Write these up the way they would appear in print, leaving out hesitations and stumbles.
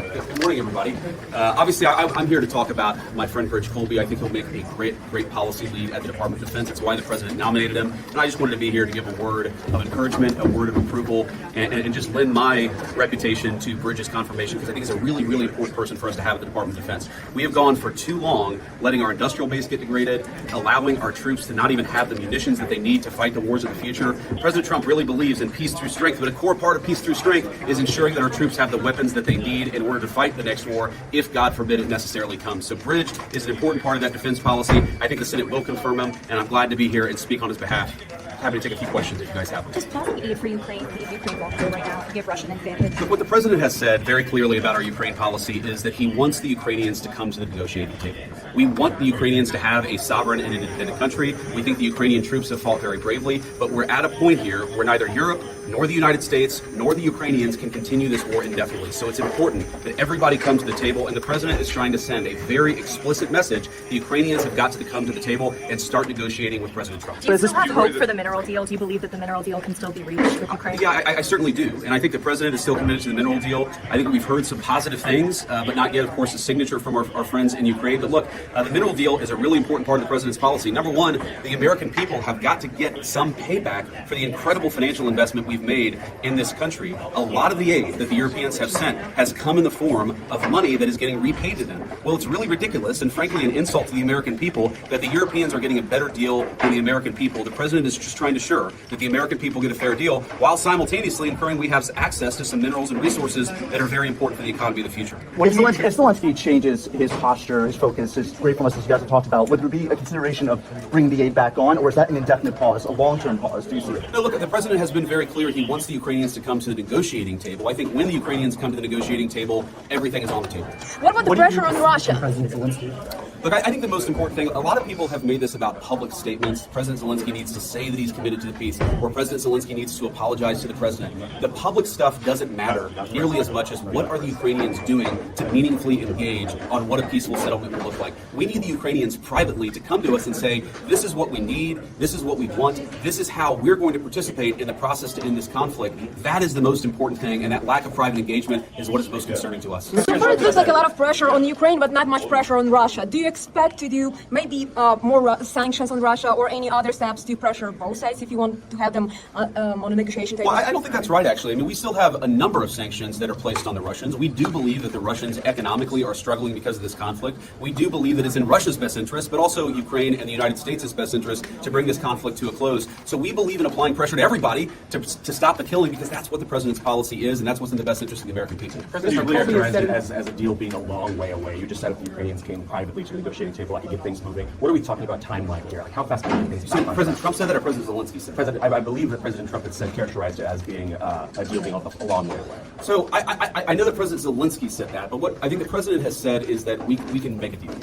Good morning, everybody. Obviously, I'm here to talk about my friend Bridge Colby. I think he'll make a great policy lead at the Department of Defense. That's why the president nominated him. And I just wanted to be here to give a word of encouragement, a word of approval, and just lend my reputation to Bridge's confirmation, because I think he's a really important person for us to have at the Department of Defense. We have gone for too long letting our industrial base get degraded, allowing our troops to not even have the munitions that they need to fight the wars of the future. President Trump really believes in peace through strength, but a core part of peace through strength is ensuring that our troops have the weapons that they need in order to fight the next war, if God forbid it necessarily comes. So Bridge is an important part of that defense policy. I think the Senate will confirm him, and I'm glad to be here and speak on his behalf. Happy to take a few questions if you guys have them. Does possibly aid for Ukraine leave Ukraine vulnerable right now to give Russia an advantage? Look, what the president has said very clearly about our Ukraine policy is that he wants the Ukrainians to come to the negotiating table. We want the Ukrainians to have a sovereign and independent country. We think the Ukrainian troops have fought very bravely, but we're at a point here where neither Europe nor the United States nor the Ukrainians can continue this war indefinitely. So it's important that everybody come to the table, and the president is trying to send a very explicit message. The Ukrainians have got to come to the table and start negotiating with President Trump. Do you still have hope for the mineral deal? Do you believe that the mineral deal can still be reached with Ukraine? Yeah, I certainly do. And I think the president is still committed to the mineral deal. I think we've heard some positive things, but not yet, of course, a signature from our friends in Ukraine. But look, the mineral deal is a really important part of the president's policy. Number one, the American people have got to get some payback for the incredible financial investment we've made in this country. A lot of the aid that the Europeans have sent has come in the form of money that is getting repaid to them. Well, it's really ridiculous and frankly an insult to the American people that the Europeans are getting a better deal than the American people. The president is just trying to ensure that the American people get a fair deal while simultaneously ensuring we have access to some minerals and resources that are very important for the economy of the future. If Zelensky changes his posture, his focus, his gratefulness, as you guys have talked about, would there be a consideration of bringing the aid back on, or is that an indefinite pause, a long-term pause? Do you see it? No, look, the president has been very clear. He wants the Ukrainians to come to the negotiating table. I think when the Ukrainians come to the negotiating table, everything is on the table. What about the pressure on Russia? President Zelensky. Look, I think the most important thing, a lot of people have made this about public statements. President Zelensky needs to say that he's committed to the peace, or President Zelensky needs to apologize to the president. The public stuff doesn't matter nearly as much as what are the Ukrainians doing to meaningfully engage on what a peaceful settlement will look like. We need the Ukrainians privately to come to us and say, this is what we need, this is what we want, this is how we're going to participate in the process to end this conflict. That is the most important thing, and that lack of private engagement is what is most concerning to us. So far it looks like a lot of pressure on Ukraine, but not much pressure on Russia. Do you expect to do maybe more sanctions on Russia or any other steps to pressure both sides if you want to have them on a negotiation table? Well, I don't think that's right, actually. I mean, we still have a number of sanctions that are placed on the Russians. We do believe that the Russians economically are struggling because of this conflict. We do believe that it's in Russia's best interest, but also Ukraine and the United States' best interest to bring this conflict to a close. So we believe in applying pressure to everybody to stop the killing, because that's what the president's policy is, and that's what's in the best interest of the American people. President Trump characterized it as a deal being a long way away. You just said if the Ukrainians came privately to the negotiating table, I could get things moving. What are we talking about timeline here? Like, how fast can things So President Trump said that, or President Zelensky said that? I believe that President Trump had said, characterized it as being a deal being a long way away. So I know that President Zelensky said that, but what I think the president has said is that we can make a deal.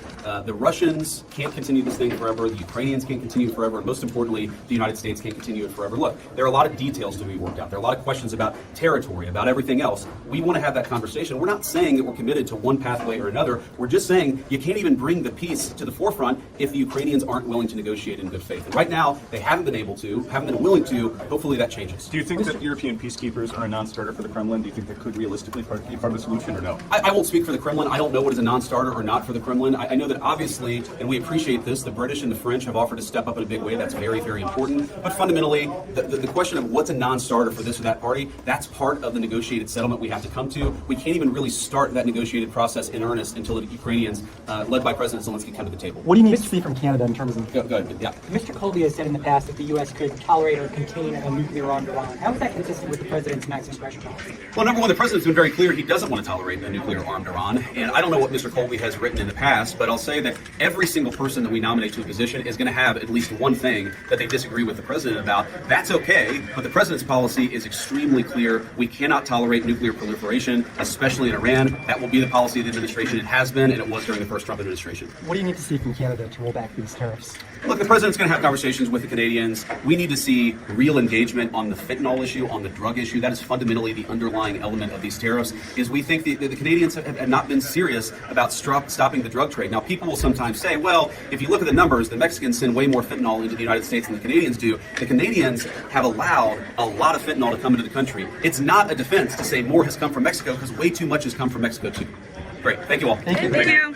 The Russians can't continue this thing forever. The Ukrainians can't continue it forever. And most importantly, the United States can't continue it forever. Look, there are a lot of details to be worked out. There are a lot of questions about territory, about everything else. We want to have that conversation. We're not saying that we're committed to one pathway or another. We're just saying you can't even bring the peace to the forefront if the Ukrainians aren't willing to negotiate in good faith. And right now, they haven't been able to, haven't been willing to. Hopefully that changes. Do you think that European peacekeepers are a non-starter for the Kremlin? Do you think that could realistically be part of the solution, or no? I won't speak for the Kremlin. I don't know what is a non-starter or not for the Kremlin. I know that obviously, and we appreciate this, the British and the French have offered to step up in a big way. That's very important. But fundamentally, the question of what's a non-starter for this or that party, that's part of the negotiated settlement we have to come to. We can't even really start that negotiated process in earnest until the Ukrainians, led by President Zelensky, come to the table. What do you need to see from Canada in terms of... Go ahead, yeah. Mr. Colby has said in the past that the U.S. could tolerate or contain a nuclear armed Iran. How is that consistent with the president's maximum pressure policy? Well, number one, the president's been very clear he doesn't want to tolerate a nuclear armed Iran. And I don't know what Mr. Colby has written in the past, but I'll say that every single person that we nominate to a position is going to have at least one thing that they disagree with the president about. That's okay, but the president's policy is extremely clear. We cannot tolerate nuclear proliferation, especially in Iran. That will be the policy of the administration. It has been, and it was during the first Trump administration. administration. What do you need to see from Canada to roll back these tariffs? Look, the president's going to have conversations with the Canadians. We need to see real engagement on the fentanyl issue, on the drug issue. That is fundamentally the underlying element of these tariffs, is we think the Canadians have not been serious about stopping the drug trade. Now, people will sometimes say, well, if you look at the numbers, the Mexicans send way more fentanyl into the United States than the Canadians do. The Canadians have allowed a lot of fentanyl to come into the country. It's not a defense to say more has come from Mexico, because way too much has come from Mexico, too. Great. Thank you all. Thank you. Thank you.